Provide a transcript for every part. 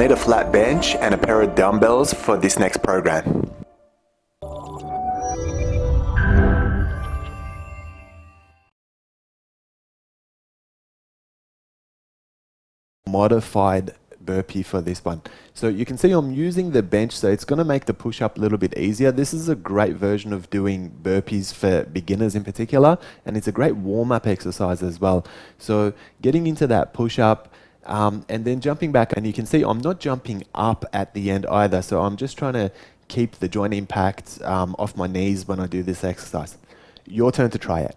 need a flat bench and a pair of dumbbells for this next program. Modified burpee for this one. So you can see I'm using the bench, so it's going to make the push-up a little bit easier. This is a great version of doing burpees for beginners in particular, and it's a great warm-up exercise as well. So getting into that push-up and then jumping back, and you can see I'm not jumping up at the end either, so I'm just trying to keep the joint impact off my knees when I do this exercise. Your turn to try it.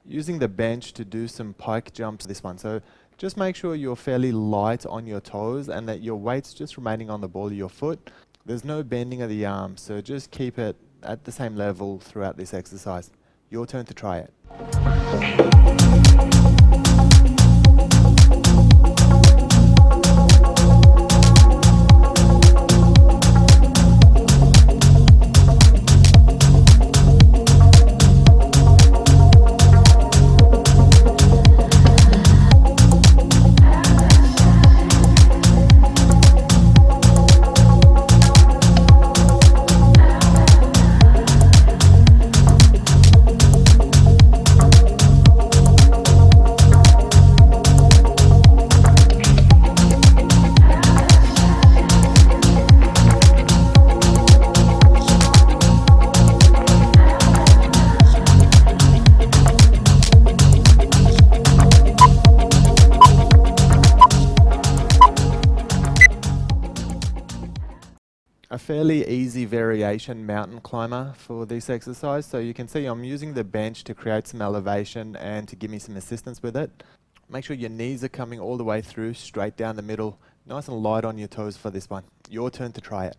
Using the bench to do some pike jumps this one. So just make sure you're fairly light on your toes and that your weight's just remaining on the ball of your foot. There's no bending of the arms, so just keep it at the same level throughout this exercise. Your turn to try it. A fairly easy variation mountain climber for this exercise. So you can see I'm using the bench to create some elevation and to give me some assistance with it. Make sure your knees are coming all the way through, straight down the middle, nice and light on your toes for this one. Your turn to try it.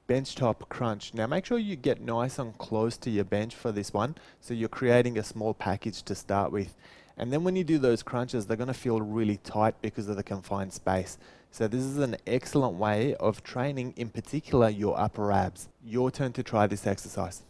Bench top crunch. Now make sure you get nice and close to your bench for this one, so you're creating a small package to start with. And then when you do those crunches, they're going to feel really tight because of the confined space. So this is an excellent way of training, in particular, your upper abs. Your turn to try this exercise.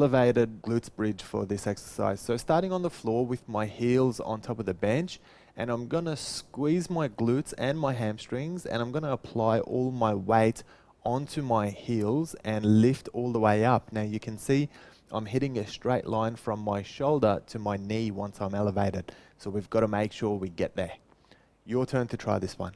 elevated glutes bridge for this exercise. So starting on the floor with my heels on top of the bench, and I'm gonna squeeze my glutes and my hamstrings, and I'm gonna apply all my weight onto my heels and lift all the way up. Now you can see I'm hitting a straight line from my shoulder to my knee once I'm elevated. So we've got to make sure we get there. Your turn to try this one.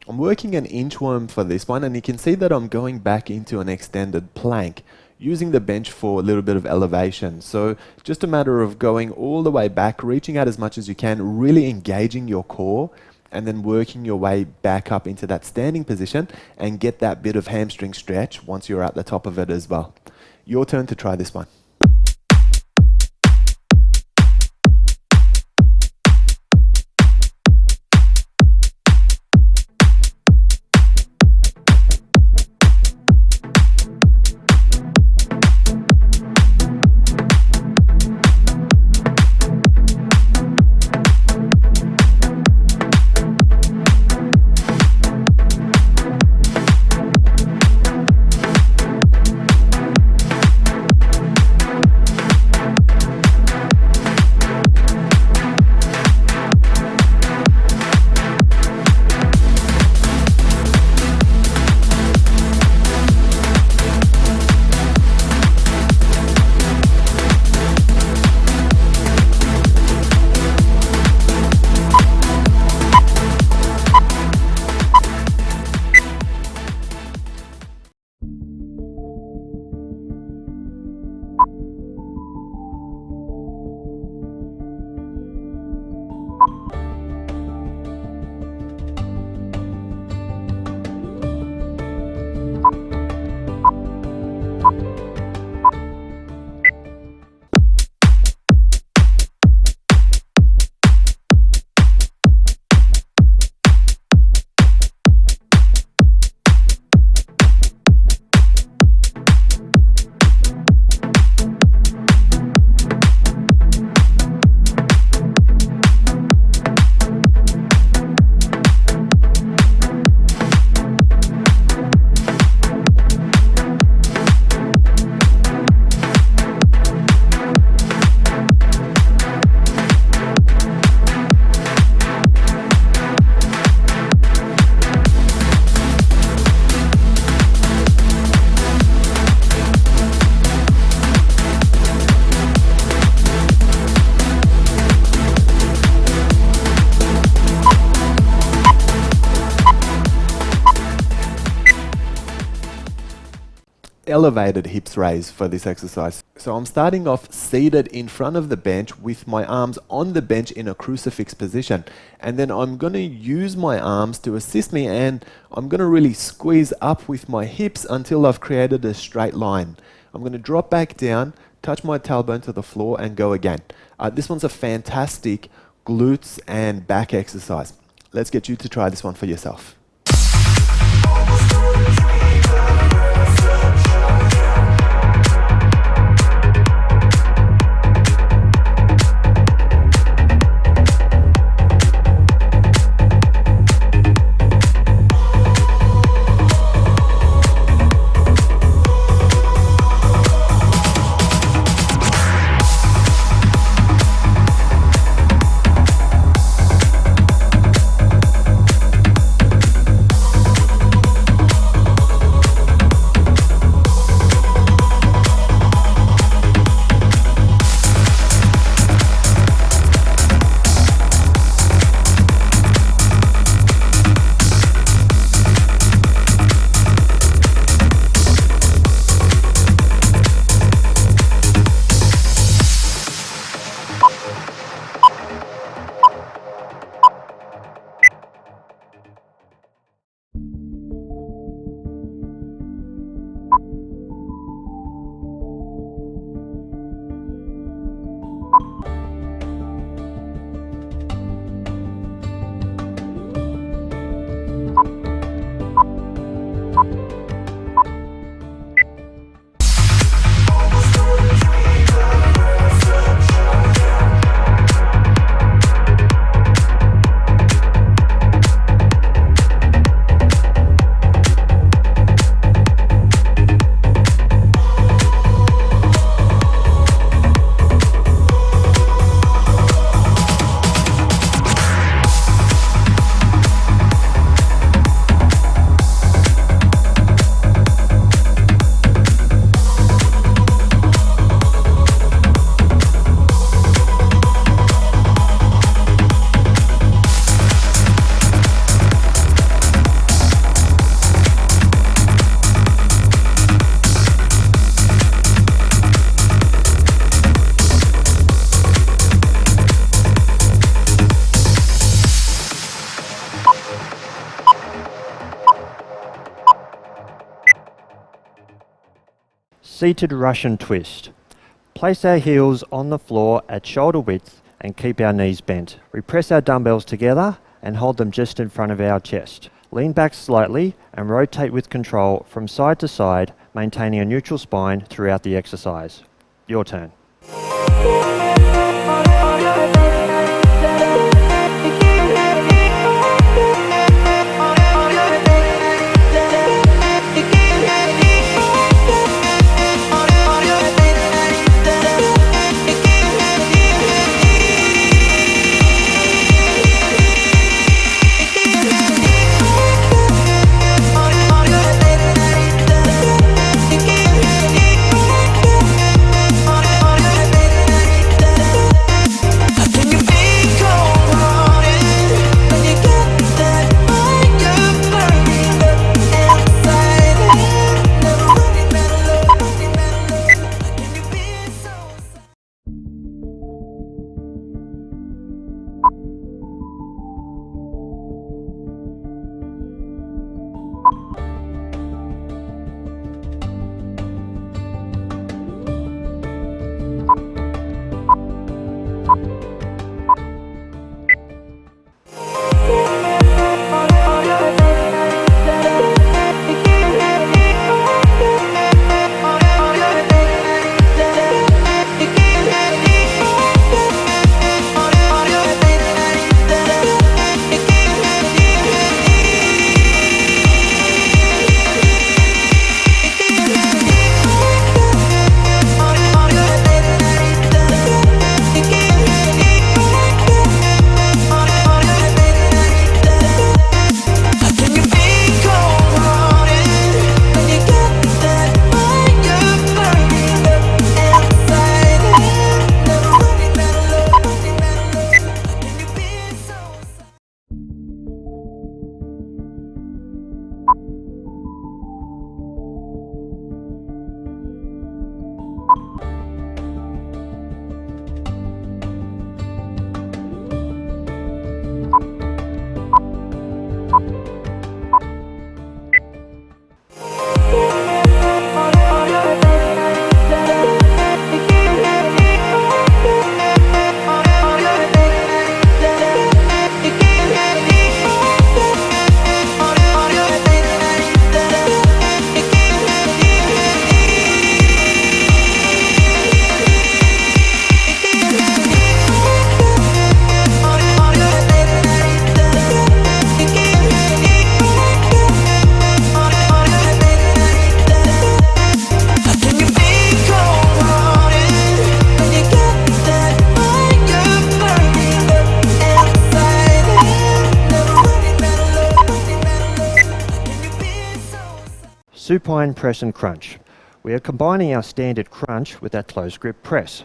I'm working an inchworm for this one, and you can see that I'm going back into an extended plank using the bench for a little bit of elevation. So just a matter of going all the way back, reaching out as much as you can, really engaging your core, and then working your way back up into that standing position and get that bit of hamstring stretch once you're at the top of it as well. Your turn to try this one. elevated hips raise for this exercise. So I'm starting off seated in front of the bench with my arms on the bench in a crucifix position. And then I'm going to use my arms to assist me, and I'm going to really squeeze up with my hips until I've created a straight line. I'm going to drop back down, touch my tailbone to the floor, and go again. This one's a fantastic glutes and back exercise. Let's get you to try this one for yourself. Seated Russian twist. Place our heels on the floor at shoulder width and keep our knees bent. We press our dumbbells together and hold them just in front of our chest. Lean back slightly and rotate with control from side to side, maintaining a neutral spine throughout the exercise. Your turn. Supine press and crunch. We are combining our standard crunch with our closed grip press.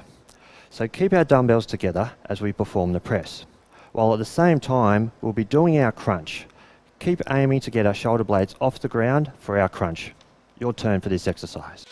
So keep our dumbbells together as we perform the press, while at the same time we'll be doing our crunch. Keep aiming to get our shoulder blades off the ground for our crunch. Your turn for this exercise.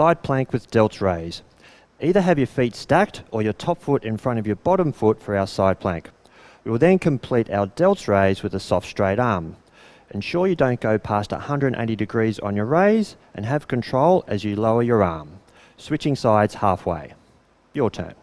Side plank with delts raise. Either have your feet stacked or your top foot in front of your bottom foot for our side plank. We will then complete our delts raise with a soft straight arm. Ensure you don't go past 180 degrees on your raise and have control as you lower your arm. Switching sides halfway. Your turn.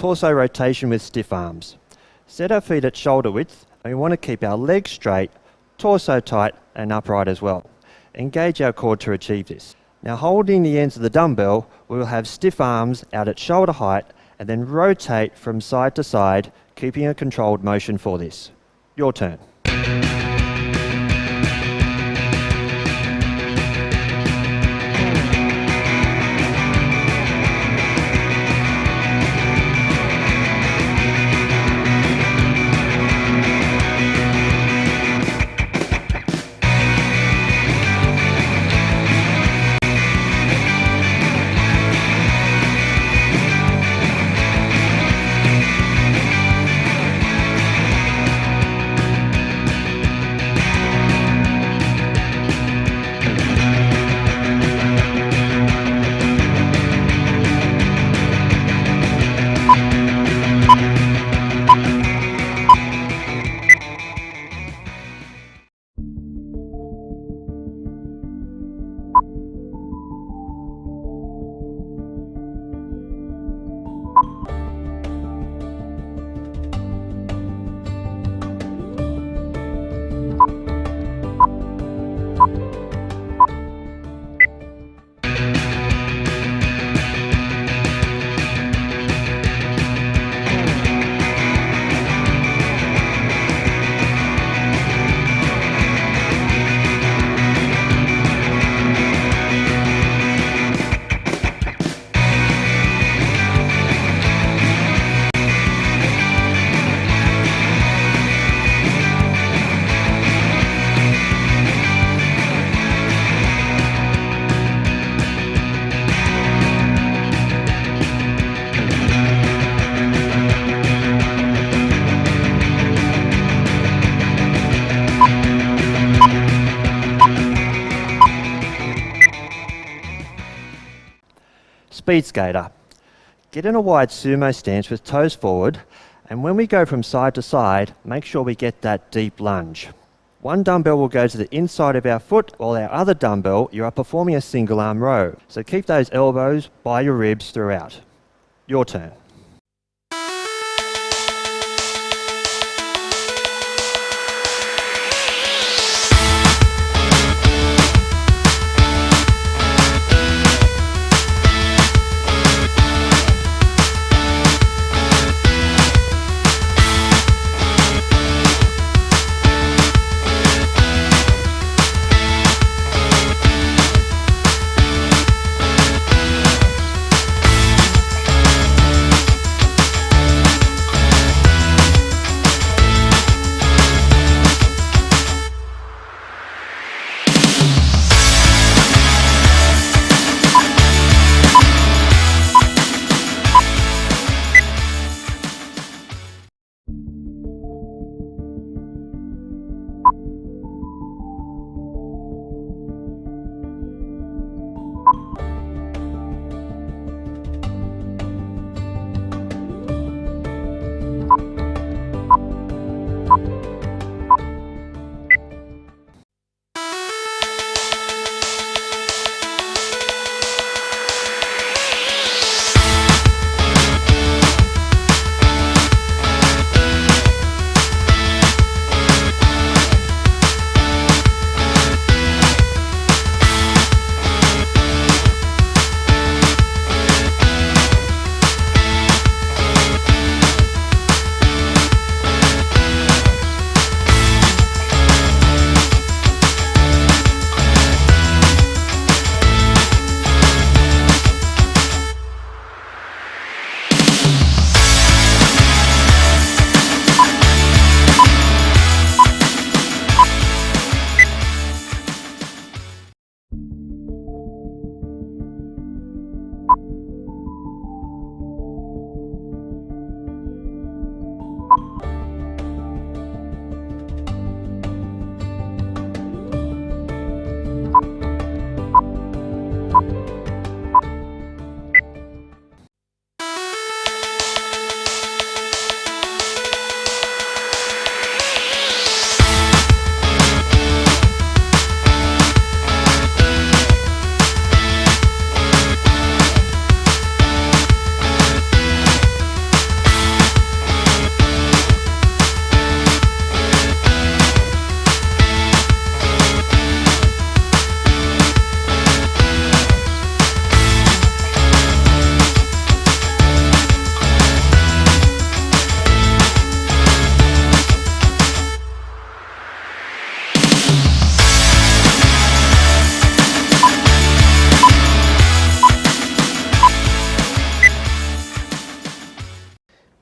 torso rotation with stiff arms. Set our feet at shoulder width, and we want to keep our legs straight, torso tight and upright as well. Engage our core to achieve this. Now holding the ends of the dumbbell, we will have stiff arms out at shoulder height and then rotate from side to side, keeping a controlled motion for this. Your turn. Speed skater. Get in a wide sumo stance with toes forward, and when we go from side to side, make sure we get that deep lunge. One dumbbell will go to the inside of our foot, while our other dumbbell, you are performing a single arm row. So keep those elbows by your ribs throughout. Your turn.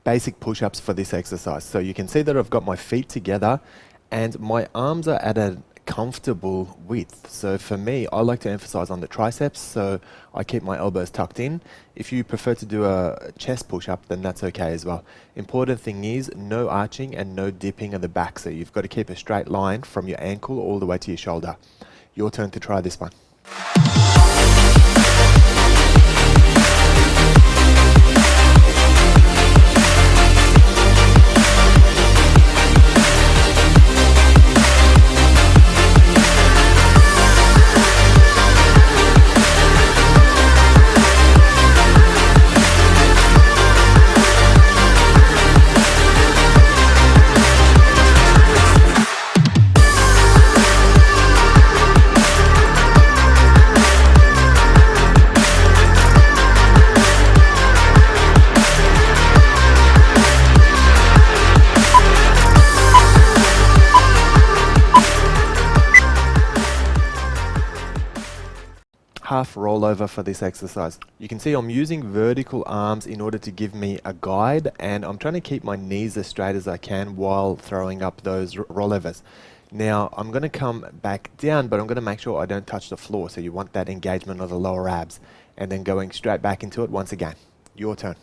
basic push-ups for this exercise. So you can see that I've got my feet together and my arms are at a comfortable width. So for me, I like to emphasize on the triceps, so I keep my elbows tucked in. If you prefer to do a chest push-up, then that's okay as well. Important thing is no arching and no dipping of the back, so you've got to keep a straight line from your ankle all the way to your shoulder. Your turn to try this one. Half rollover for this exercise. You can see I'm using vertical arms in order to give me a guide, and I'm trying to keep my knees as straight as I can while throwing up those rollovers. Now I'm going to come back down, but I'm going to make sure I don't touch the floor, so you want that engagement of the lower abs, and then going straight back into it once again. Your turn.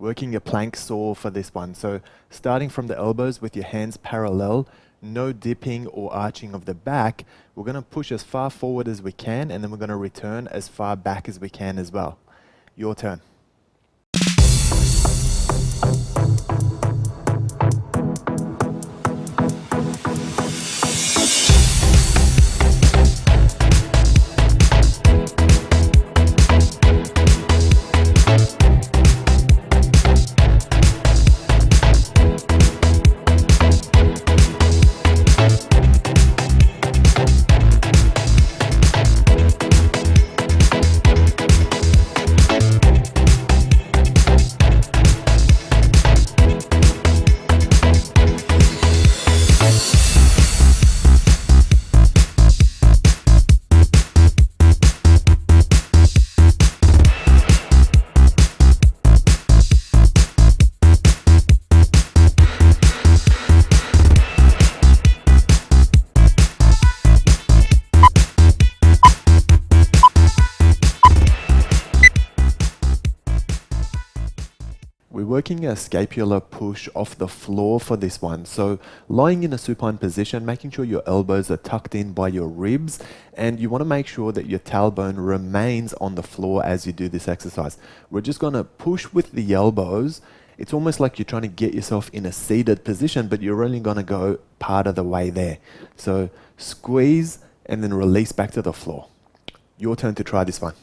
Working a plank saw for this one. So starting from the elbows with your hands parallel, no dipping or arching of the back, we're going to push as far forward as we can, and then we're going to return as far back as we can as well. Your turn. We're working a scapular push off the floor for this one. So lying in a supine position, making sure your elbows are tucked in by your ribs, and you want to make sure that your tailbone remains on the floor as you do this exercise. We're just going to push with the elbows. It's almost like you're trying to get yourself in a seated position, but you're only going to go part of the way there. So squeeze and then release back to the floor. Your turn to try this one.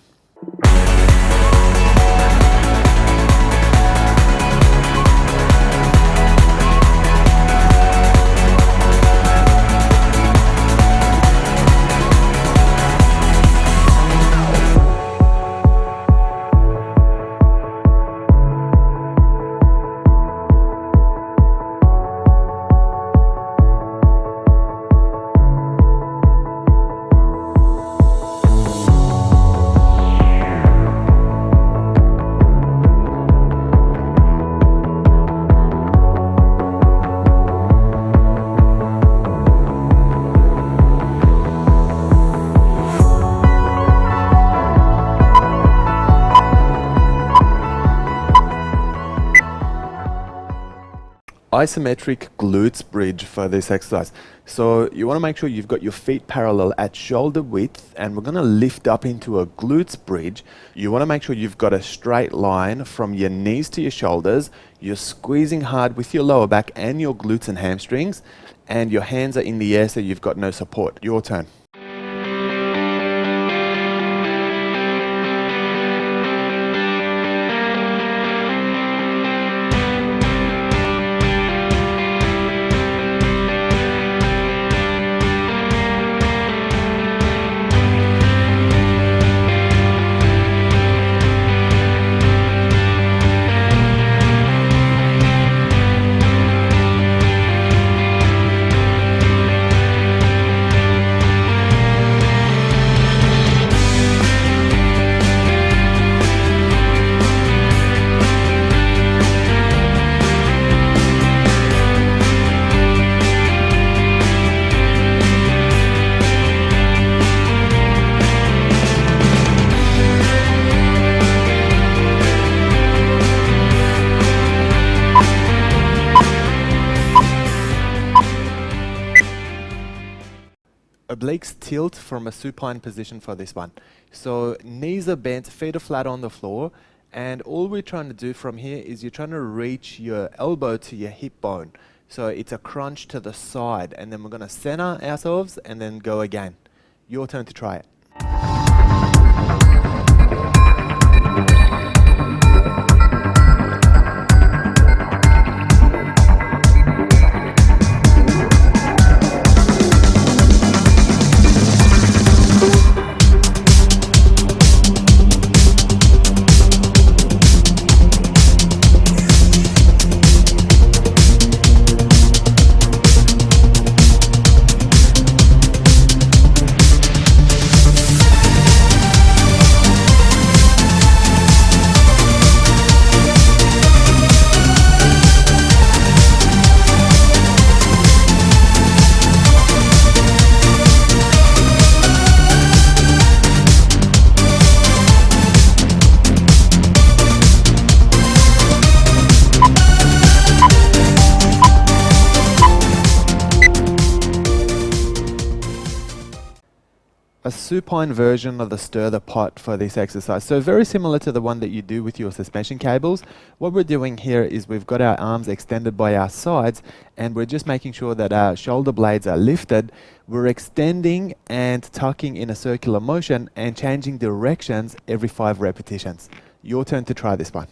isometric glutes bridge for this exercise. So you want to make sure you've got your feet parallel at shoulder width, and we're going to lift up into a glutes bridge. You want to make sure you've got a straight line from your knees to your shoulders. You're squeezing hard with your lower back and your glutes and hamstrings, and your hands are in the air so you've got no support. Your turn. Obliques tilt from a supine position for this one. So knees are bent, feet are flat on the floor, and all we're trying to do from here is you're trying to reach your elbow to your hip bone. So it's a crunch to the side, and then we're going to center ourselves and then go again. Your turn to try it. A supine version of the stir the pot for this exercise. So very similar to the one that you do with your suspension cables. What we're doing here is we've got our arms extended by our sides, and we're just making sure that our shoulder blades are lifted. We're extending and tucking in a circular motion and changing directions every 5 repetitions. Your turn to try this one.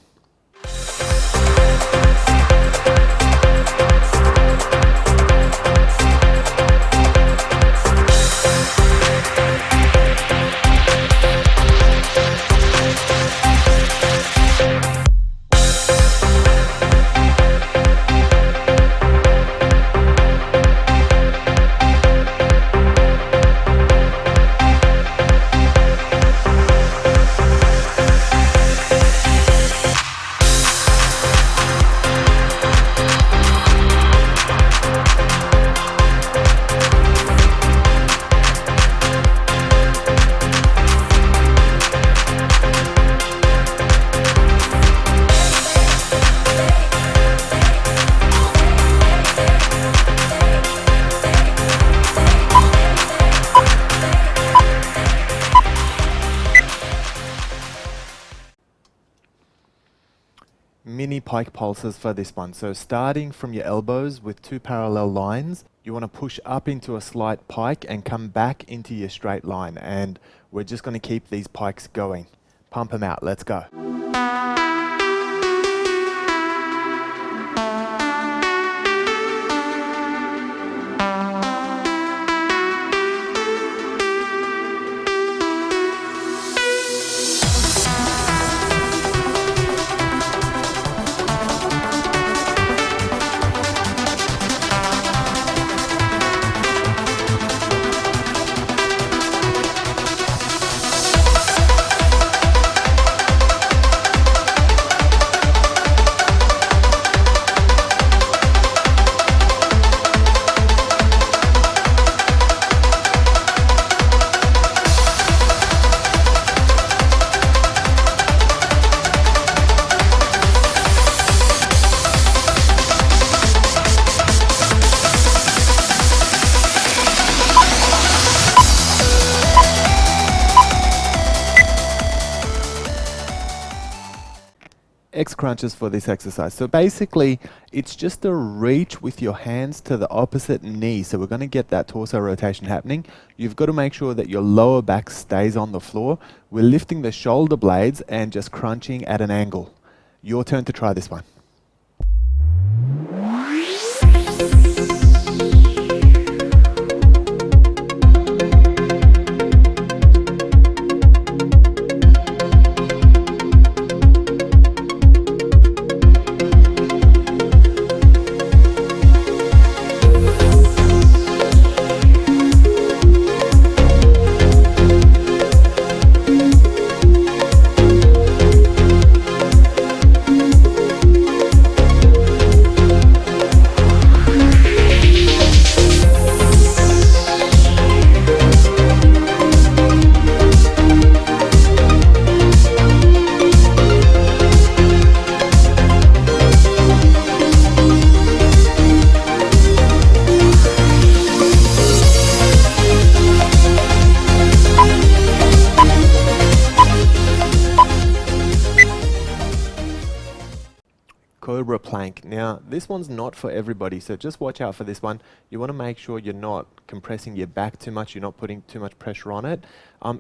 Mini pike pulses for this one. So starting from your elbows with 2 parallel lines, you want to push up into a slight pike and come back into your straight line. And we're just going to keep these pikes going. Pump them out. Let's go. X crunches for this exercise. So basically, it's just a reach with your hands to the opposite knee. So we're going to get that torso rotation happening. You've got to make sure that your lower back stays on the floor. We're lifting the shoulder blades and just crunching at an angle. Your turn to try this one. Cobra Plank. Now, this one's not for everybody, so just watch out for this one. You want to make sure you're not compressing your back too much, you're not putting too much pressure on it.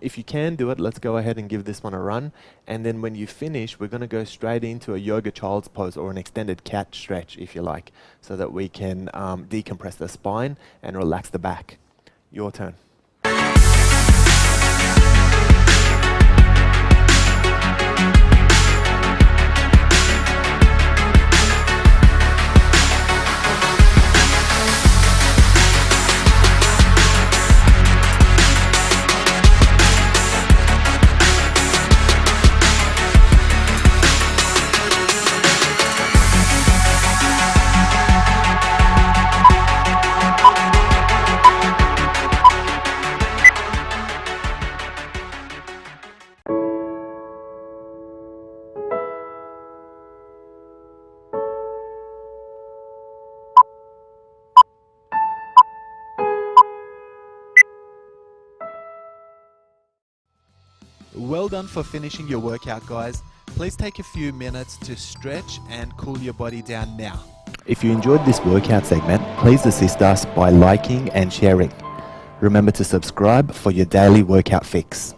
If you can do it, let's go ahead and give this one a run. And then when you finish, we're going to go straight into a yoga child's pose or an extended cat stretch, if you like, so that we can decompress the spine and relax the back. Your turn. Well done for finishing your workout, guys. Please take a few minutes to stretch and cool your body down now. If you enjoyed this workout segment, please assist us by liking and sharing. Remember to subscribe for your daily workout fix.